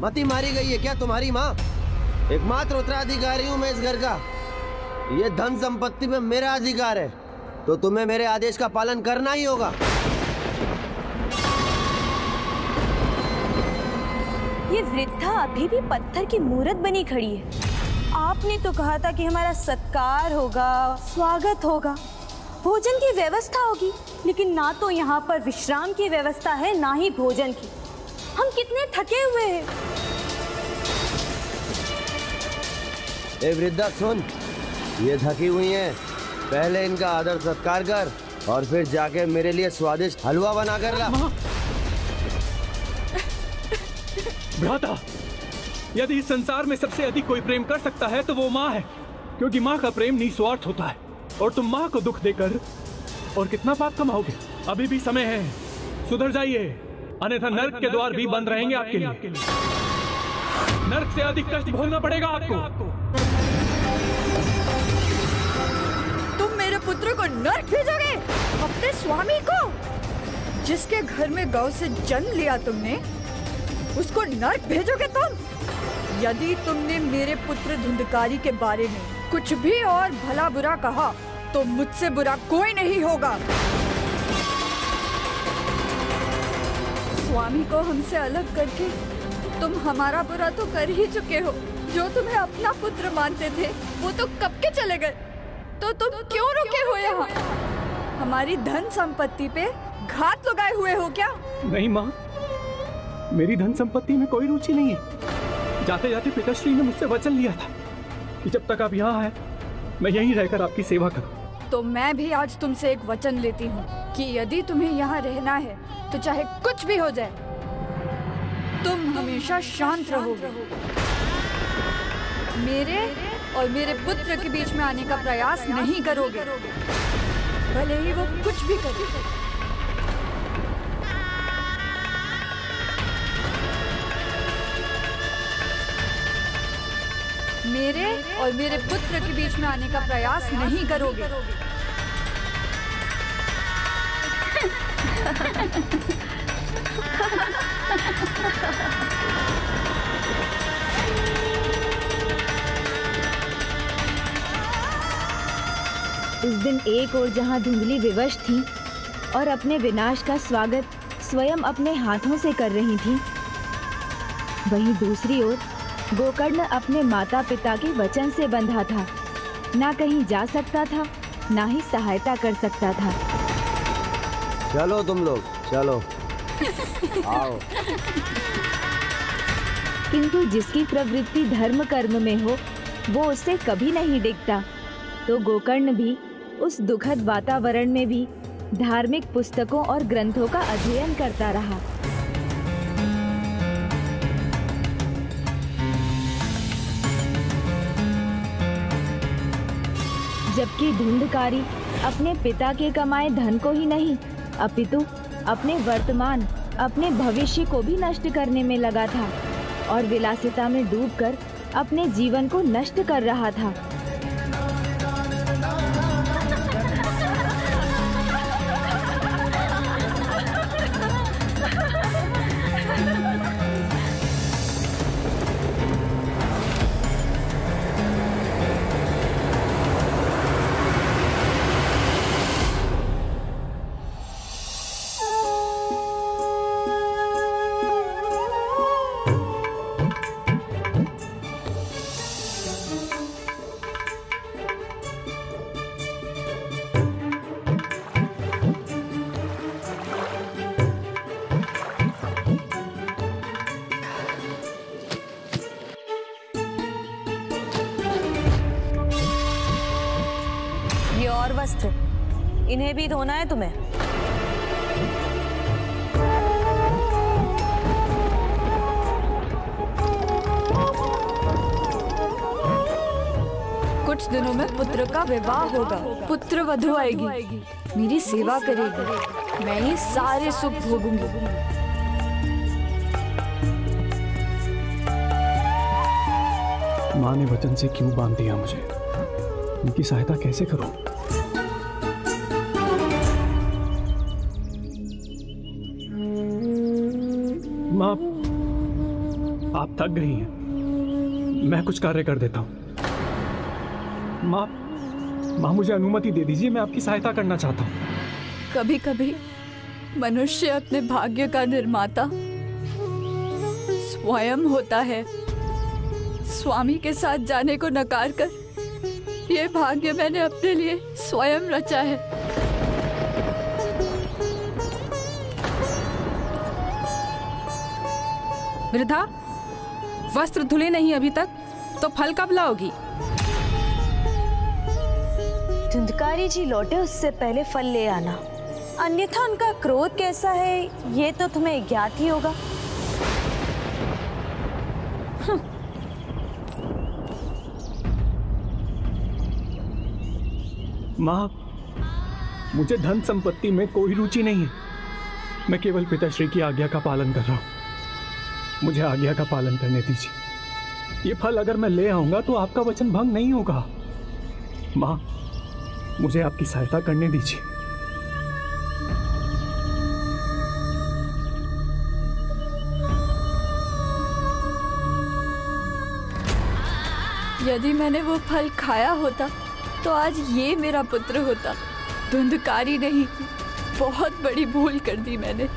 मती मारी गई है क्या तुम्हारी माँ? एकमात्र उत्तराधिकारी हूँ मैं इस घर का। ये धन संपत्ति पे मेरा अधिकार है, तो तुम्हें मेरे आदेश का पालन करना ही होगा। ये वृद्धा अभी भी पत्थर की मूर्त बनी खड़ी है। आपने तो कहा था कि हमारा सत्कार होगा, स्वागत होगा, भोजन की व्यवस्था होगी, लेकिन ना तो यहाँ पर विश्राम की व्यवस्था है ना ही भोजन की। हम कितने थके हुए हैं। ए वृद्धा सुन, ये थकी हुई हैं, पहले इनका आदर सत्कार कर और फिर जाके मेरे लिए स्वादिष्ट हलवा बना कर ला। भ्राता, यदि इस संसार में सबसे अधिक कोई प्रेम कर सकता है तो वो माँ है, क्योंकि माँ का प्रेम निस्वार्थ होता है। और तुम माँ को दुख देकर और कितना पाप कमाओगे? अभी भी समय है, सुधर जाइए, अन्यथा नर्क के द्वार भी बंद रहेंगे आपके लिए। नर्क से अधिक कष्ट भोगना पड़ेगा आपको। तुम मेरे पुत्र को नर्क भेजोगे? अपने स्वामी को, जिसके घर में गौ से जन्म लिया तुमने, उसको नर्क भेजोगे तुम? यदि तुमने मेरे पुत्र धुंधकारी के बारे में कुछ भी और भला बुरा कहा तो मुझसे बुरा कोई नहीं होगा। स्वामी को हमसे अलग करके तुम हमारा बुरा तो कर ही चुके हो। जो तुम्हें अपना पुत्र मानते थे वो तो कब के चले गए, तो तुम क्यों रुके हो यहाँ? हमारी धन संपत्ति पे घात लगाए हुए हो क्या? नहीं माँ, मेरी धन संपत्ति में कोई रुचि नहीं है। जाते जाते पिताश्री ने मुझसे वचन लिया था कि जब तक आप यहाँ हैं मैं यहीं रहकर आपकी सेवा करूं। तो मैं भी आज तुमसे एक वचन लेती हूँ कि यदि तुम्हें यहाँ रहना है तो चाहे कुछ भी हो जाए, तुम हमेशा शांत रहोगे। मेरे और मेरे पुत्र के बीच में आने का प्रयास नहीं करोगे, भले ही वो कुछ भी करे। मेरे और मेरे पुत्र के बीच में आने का प्रयास नहीं करोगे। इस दिन एक ओर जहाँ धुंधली विवश थी और अपने विनाश का स्वागत स्वयं अपने हाथों से कर रही थी, वहीं दूसरी ओर गोकर्ण अपने माता पिता के वचन से बंधा था। ना कहीं जा सकता था, ना ही सहायता कर सकता था। चलो तुम लोग चलो, आओ। किंतु जिसकी प्रवृत्ति धर्म कर्म में हो वो उससे कभी नहीं डिगता। तो गोकर्ण भी उस दुखद वातावरण में भी धार्मिक पुस्तकों और ग्रंथों का अध्ययन करता रहा। जबकि धुंधकारी अपने पिता के कमाए धन को ही नहीं अपितु अपने वर्तमान, अपने भविष्य को भी नष्ट करने में लगा था और विलासिता में डूबकर अपने जीवन को नष्ट कर रहा था। और वस्त्र इन्हें भी धोना है तुम्हें। कुछ दिनों में पुत्र का विवाह होगा, पुत्र वधू आएगी, मेरी सेवा करेगी, मैं ये सारे सुख भोगूंगी। माँ ने वचन से क्यों बांध दिया मुझे? उनकी सहायता कैसे करूं? माँ, आप थक गई हैं, मैं कुछ कार्य कर देता हूँ। माँ मुझे अनुमति दे दीजिए, मैं आपकी सहायता करना चाहता हूँ। कभी कभी मनुष्य अपने भाग्य का निर्माता स्वयं होता है। स्वामी के साथ जाने को नकार कर ये भाग्य मैंने अपने लिए स्वयं रचा है। वृद्धा, वस्त्र धुले नहीं अभी तक, तो फल कब लाओगी? धुंधकारी जी लौटे उससे पहले फल ले आना, अन्यथा उनका क्रोध कैसा है ये तो तुम्हें ज्ञात ही होगा। माँ, मुझे धन संपत्ति में कोई रुचि नहीं है। मैं केवल पिताश्री की आज्ञा का पालन कर रहा हूँ। मुझे आज्ञा का पालन करने दीजिए। ये फल अगर मैं ले आऊंगा तो आपका वचन भंग नहीं होगा। माँ, मुझे आपकी सहायता करने दीजिए। यदि मैंने वो फल खाया होता तो आज ये मेरा पुत्र होता। धुंधकारी नहीं, बहुत बड़ी भूल कर दी मैंने।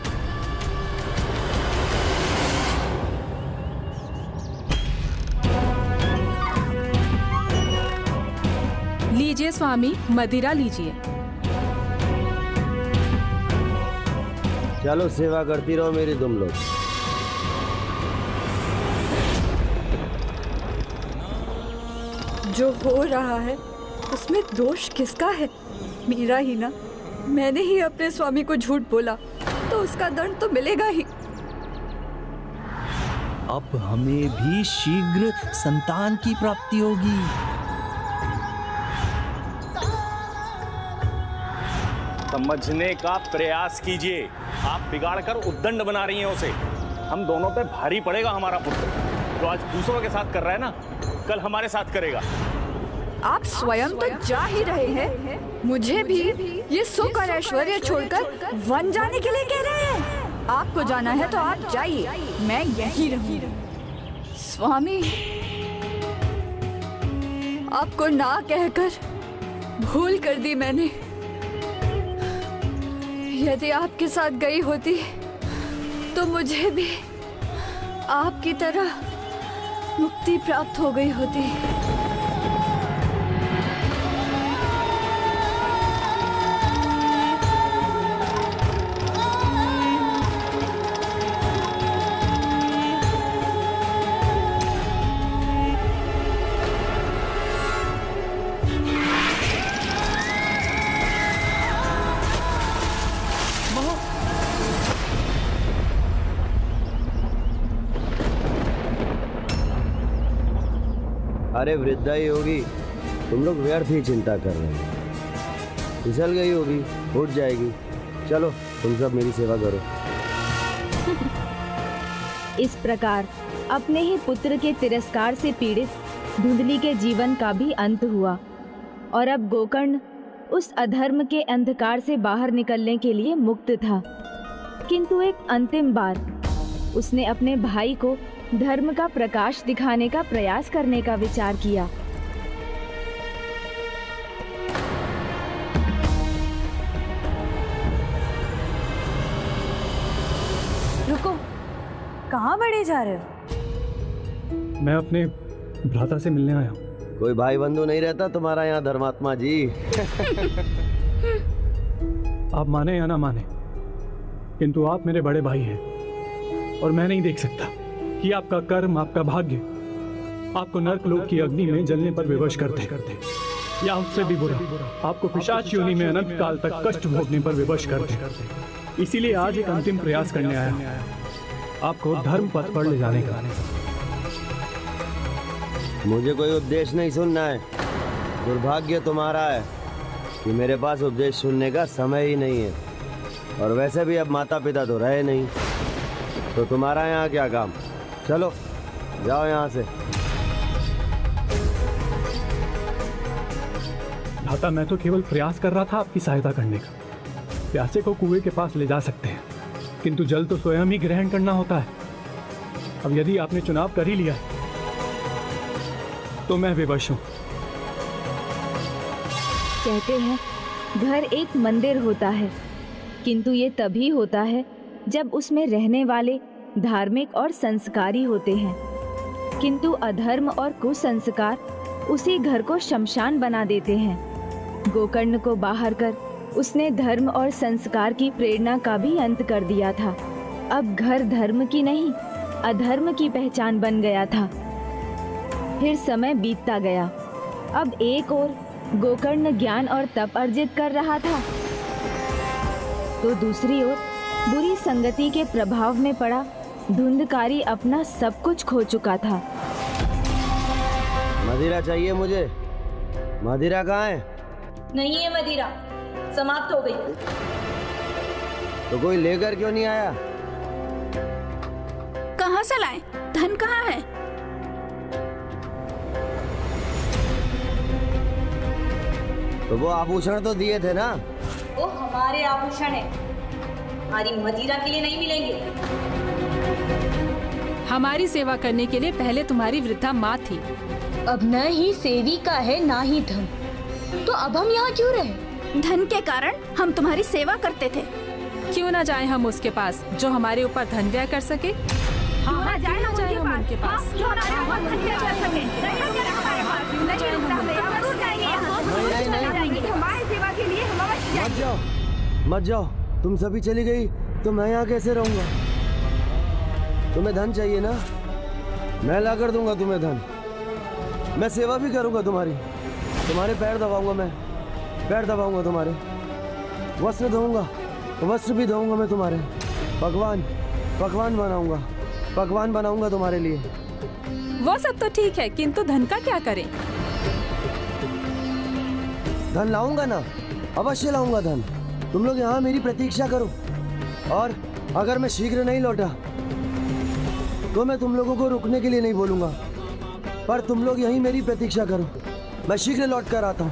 लीजिए स्वामी, मदिरा लीजिए। चलो सेवा करती रहो मेरी तुम लोग। जो हो रहा है उसमें दोष किसका है? मेरा ही ना। मैंने ही अपने स्वामी को झूठ बोला तो उसका दंड तो मिलेगा ही। अब हमें भी शीघ्र संतान की प्राप्ति होगी। समझने का प्रयास कीजिए। आप बिगाड़ कर उद्दंड बना रही हैं उसे। हम दोनों पे भारी पड़ेगा हमारा पुत्र। जो आज दूसरों के साथ कर रहा है ना, कल हमारे साथ करेगा। आप स्वयं तो जा ही रहे हैं, मुझे भी ये सुख और ऐश्वर्य छोड़कर वन जाने के लिए कह रहे हैं। आपको जाना है तो आप जाइए, मैं यहीं रहूंगी। स्वामी, आपको ना कहकर भूल कर दी मैंने। यदि आपके साथ गई होती तो मुझे भी आपकी तरह मुक्ति प्राप्त हो गई होती। अरे वृद्धा ही होगी, तुम लोग व्यर्थ ही चिंता कर रहे हो। फिसल गई होगी, उठ जाएगी। चलो तुम सब मेरी सेवा करो। इस प्रकार अपने ही पुत्र के तिरस्कार से पीड़ित धुंधली के जीवन का भी अंत हुआ और अब गोकर्ण उस अधर्म के अंधकार से बाहर निकलने के लिए मुक्त था। किंतु एक अंतिम बार उसने अपने भाई को धर्म का प्रकाश दिखाने का प्रयास करने का विचार किया। रुको, कहाँ बढ़े जा रहे हो? मैं अपने भ्राता से मिलने आया हूँ। कोई भाई बंधु नहीं रहता तुम्हारा यहाँ धर्मात्मा जी? आप माने या ना माने, किंतु आप मेरे बड़े भाई हैं और मैं नहीं देख सकता कि आपका कर्म, आपका भाग्य आपको नरकलोक की अग्नि में जलने पर विवश करते या उससे भी बुरा आपको पिशाच योनि में अनंत काल तक कष्ट भोगने पर विवश करते। इसीलिए आज एक अंतिम प्रयास करने आया हूं, आपको धर्म पथ पर ले जाने का। मुझे कोई उपदेश नहीं सुनना है। दुर्भाग्य तुम्हारा है कि मेरे पास उपदेश सुनने का समय ही नहीं है, और वैसे भी अब माता पिता तो रहे नहीं, तो तुम्हारा यहाँ क्या काम? चलो जाओ यहाँ से। भ्राता, मैं तो केवल प्रयास कर रहा था आपकी सहायता करने का। प्यासे को कुएं के पास ले जा सकते हैं, किंतु जल तो स्वयं ही ग्रहण करना होता है। अब यदि आपने चुनाव कर ही लिया तो मैं विवश हूं। कहते हैं घर एक मंदिर होता है, किंतु ये तभी होता है जब उसमें रहने वाले धार्मिक और संस्कारी होते हैं। किंतु अधर्म और कुसंस्कार उसी घर को शमशान बना देते हैं। गोकर्ण को बाहर कर उसने धर्म और संस्कार की प्रेरणा का भी अंत कर दिया था। अब घर धर्म की नहीं, अधर्म की पहचान बन गया था। फिर समय बीतता गया। अब एक ओर गोकर्ण ज्ञान और तप अर्जित कर रहा था, तो दूसरी ओर बुरी संगति के प्रभाव में पड़ा धुंधकारी अपना सब कुछ खो चुका था। मदिरा चाहिए मुझे। मदिरा कहाँ है? नहीं है मदिरा, समाप्त हो गई। तो कोई लेकर क्यों नहीं आया? कहाँ से लाए? धन कहाँ है? तो वो आभूषण तो दिए थे ना। वो हमारे आभूषण है, हमारी मदिरा के लिए नहीं मिलेंगे। हमारी सेवा करने के लिए पहले तुम्हारी वृद्धा माँ थी। अब न ही सेविका है ना ही धन, तो अब हम यहाँ क्यों रहे? धन के कारण हम तुम्हारी सेवा करते थे। क्यों ना जाए हम उसके पास जो हमारे ऊपर धन व्यय कर सके? हाँ, क्यों ना जाए हम उनके पास? मत जाओ, मत जाओ। तुम सभी चली गई तो मैं यहाँ कैसे रहूँगा? तुम्हें धन चाहिए ना, मैं ला कर दूंगा तुम्हें धन। मैं सेवा भी करूंगा तुम्हारे पैर दबाऊंगा, मैं पैर दबाऊंगा तुम्हारे, वस्त्र धोऊंगा, वस्त्र भी धोऊंगा मैं तुम्हारे, पकवान बनाऊंगा तुम्हारे लिए। वो सब तो ठीक है, किंतु धन का क्या करें? धन लाऊंगा ना, अवश्य लाऊंगा धन। तुम लोग यहाँ मेरी प्रतीक्षा करो, और अगर मैं शीघ्र नहीं लौटा तो मैं तुम लोगों को रुकने के लिए नहीं बोलूंगा, पर तुम लोग यहीं मेरी प्रतीक्षा करो, मैं शीघ्र लौट कर आता हूँ।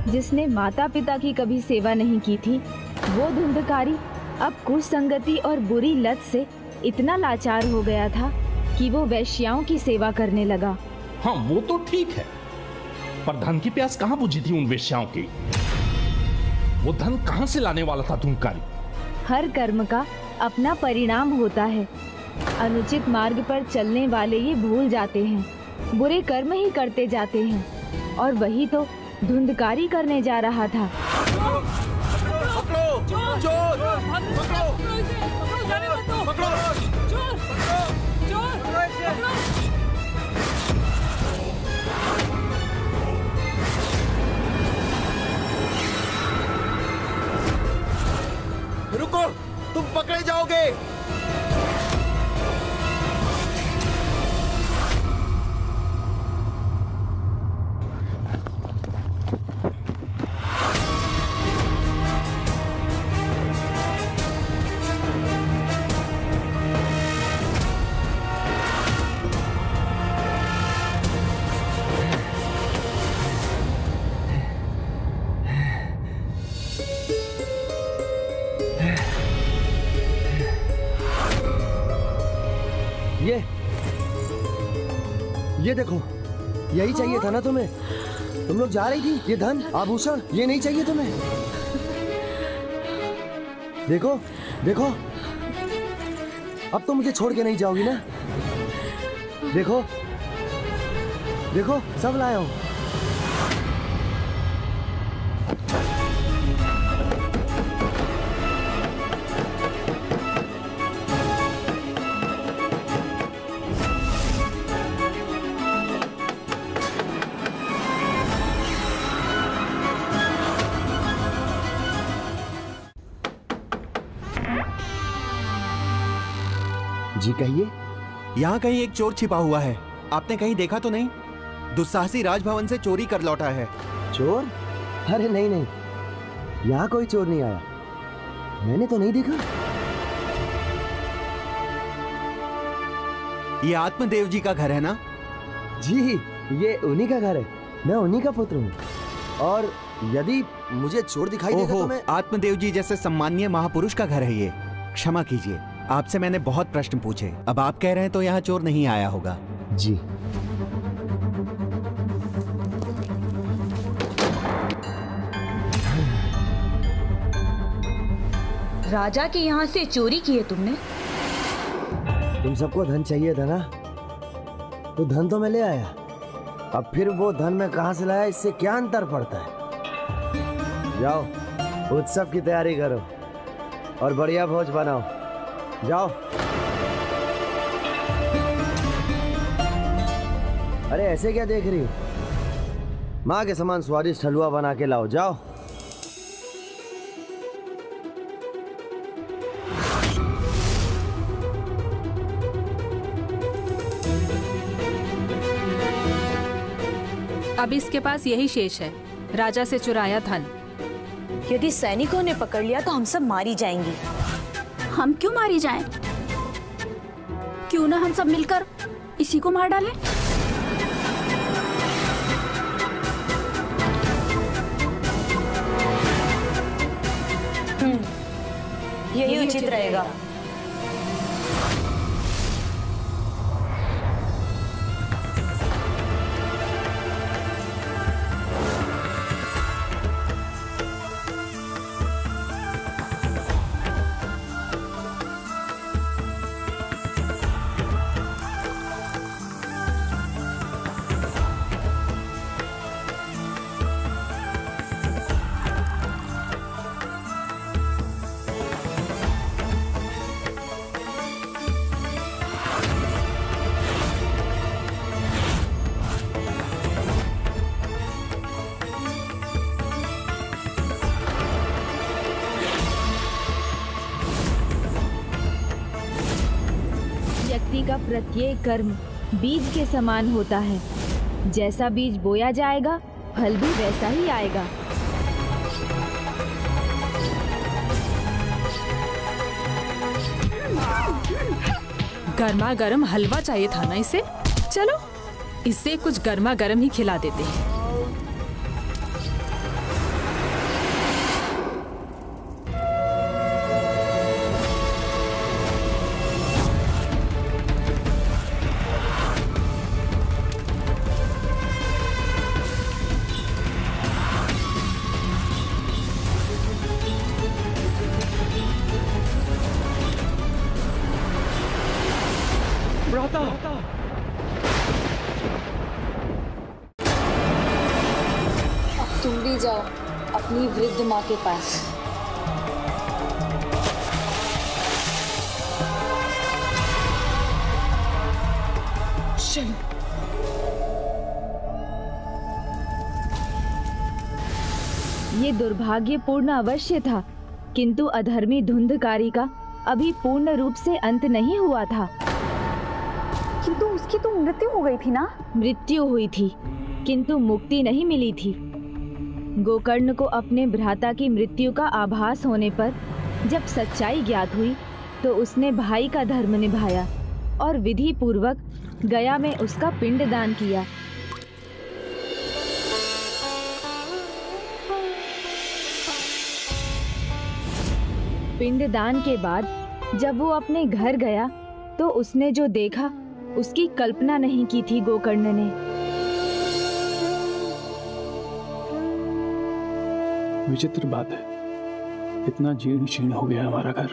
जिसने माता पिता की कभी सेवा नहीं की थी, वो धुंधकारी अब कुसंगति और बुरी लत से इतना लाचार हो गया था कि वो वैश्याओं की सेवा करने लगा। हाँ, वो तो ठीक है, पर धन की प्यास कहाँ बुझी थी उन वेश्याओं की? वो धन कहाँ से लाने वाला था धुंधकारी? हर कर्म का अपना परिणाम होता है। अनुचित मार्ग पर चलने वाले ये भूल जाते हैं, बुरे कर्म ही करते जाते हैं, और वही तो धुंधकारी करने जा रहा था। रुको, तुम पकड़े जाओगे। ये देखो, यही चाहिए था ना तुम्हें? तुम लोग जा रही थी, ये धन आभूषण ये नहीं चाहिए तुम्हें? देखो देखो, अब तो मुझे छोड़ के नहीं जाओगी ना? देखो देखो, सब लाया हूं। जी कहिए। यहाँ कहीं एक चोर छिपा हुआ है, आपने कहीं देखा तो नहीं? दुस्साहसी राजभवन से चोरी कर लौटा है। चोर? अरे नहीं नहीं, यहाँ कोई चोर नहीं आया, मैंने तो नहीं देखा। ये आत्मदेव जी का घर है ना? जी, ये उन्हीं का घर है, मैं उन्हीं का पुत्र हूँ। और यदि मुझे चोर दिखाई देगा तो मैं... आत्मदेव जी जैसे सम्माननीय महापुरुष का घर है ये। क्षमा कीजिए, आपसे मैंने बहुत प्रश्न पूछे। अब आप कह रहे हैं तो यहाँ चोर नहीं आया होगा। जी। राजा के यहाँ से चोरी की है तुमने? तुम सबको धन चाहिए था ना, तो धन तो मैं ले आया। अब फिर वो धन मैं कहाँ से लाया, इससे क्या अंतर पड़ता है? जाओ उत्सव की तैयारी करो और बढ़िया भोज बनाओ। जाओ। अरे ऐसे क्या देख रही हो? माँ के समान स्वादिष्ट हलवा बना के लाओ। जाओ। अब इसके पास यही शेष है, राजा से चुराया धन। यदि सैनिकों ने पकड़ लिया तो हम सब मारी जाएंगी। हम क्यों मारी जाएं? क्यों ना हम सब मिलकर इसी को मार डालें? यही उचित रहेगा। व्यक्ति का प्रत्येक कर्म बीज के समान होता है। जैसा बीज बोया जाएगा, फल भी वैसा ही आएगा। गर्मा गर्म हलवा चाहिए था ना इसे। चलो इससे कुछ गर्मा गर्म ही खिला देते हैं। तुम भी जाओ अपनी वृद्ध माँ के पास। ये दुर्भाग्यपूर्ण अवश्य था, किंतु अधर्मी धुंधकारी का अभी पूर्ण रूप से अंत नहीं हुआ था। किंतु उसकी तो मृत्यु हो गई थी ना? मृत्यु हुई थी, किंतु मुक्ति नहीं मिली थी। गोकर्ण को अपने भ्राता की मृत्यु का आभास होने पर जब सच्चाई ज्ञात हुई तो उसने भाई का धर्म निभाया और विधि पूर्वक गया में उसका पिंडदान किया। पिंडदान के बाद जब वो अपने घर गया तो उसने जो देखा उसकी कल्पना नहीं की थी गोकर्ण ने। विचित्र बात है, इतना जीर्ण शीर्ण हो गया हमारा घर,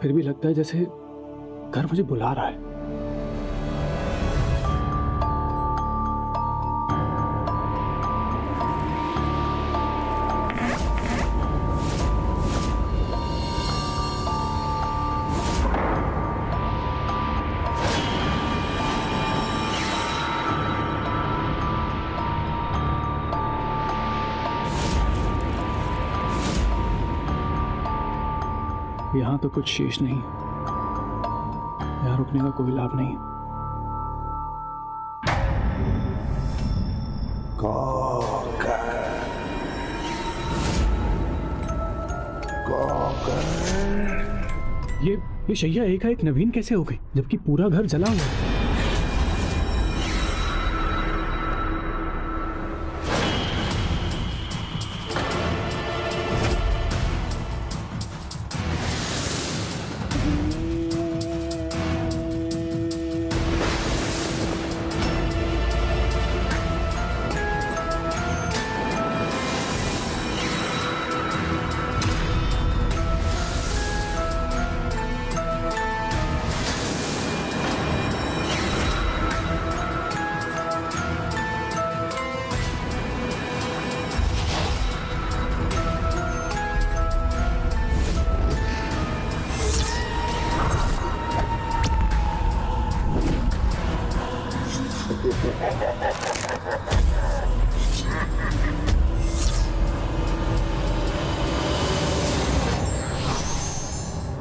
फिर भी लगता है जैसे घर मुझे बुला रहा है। यहाँ तो कुछ शेष नहीं, यहाँ रुकने का कोई लाभ नहीं। ये शैया एकाएक नवीन कैसे हो गई जबकि पूरा घर जला हुआ है?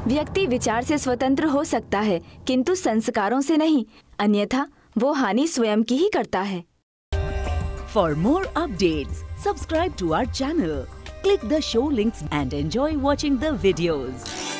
व्यक्ति विचार से स्वतंत्र हो सकता है, किंतु संस्कारों से नहीं, अन्यथा वो हानि स्वयं की ही करता है। For more updates, subscribe to our channel, click the show links and enjoy watching the videos.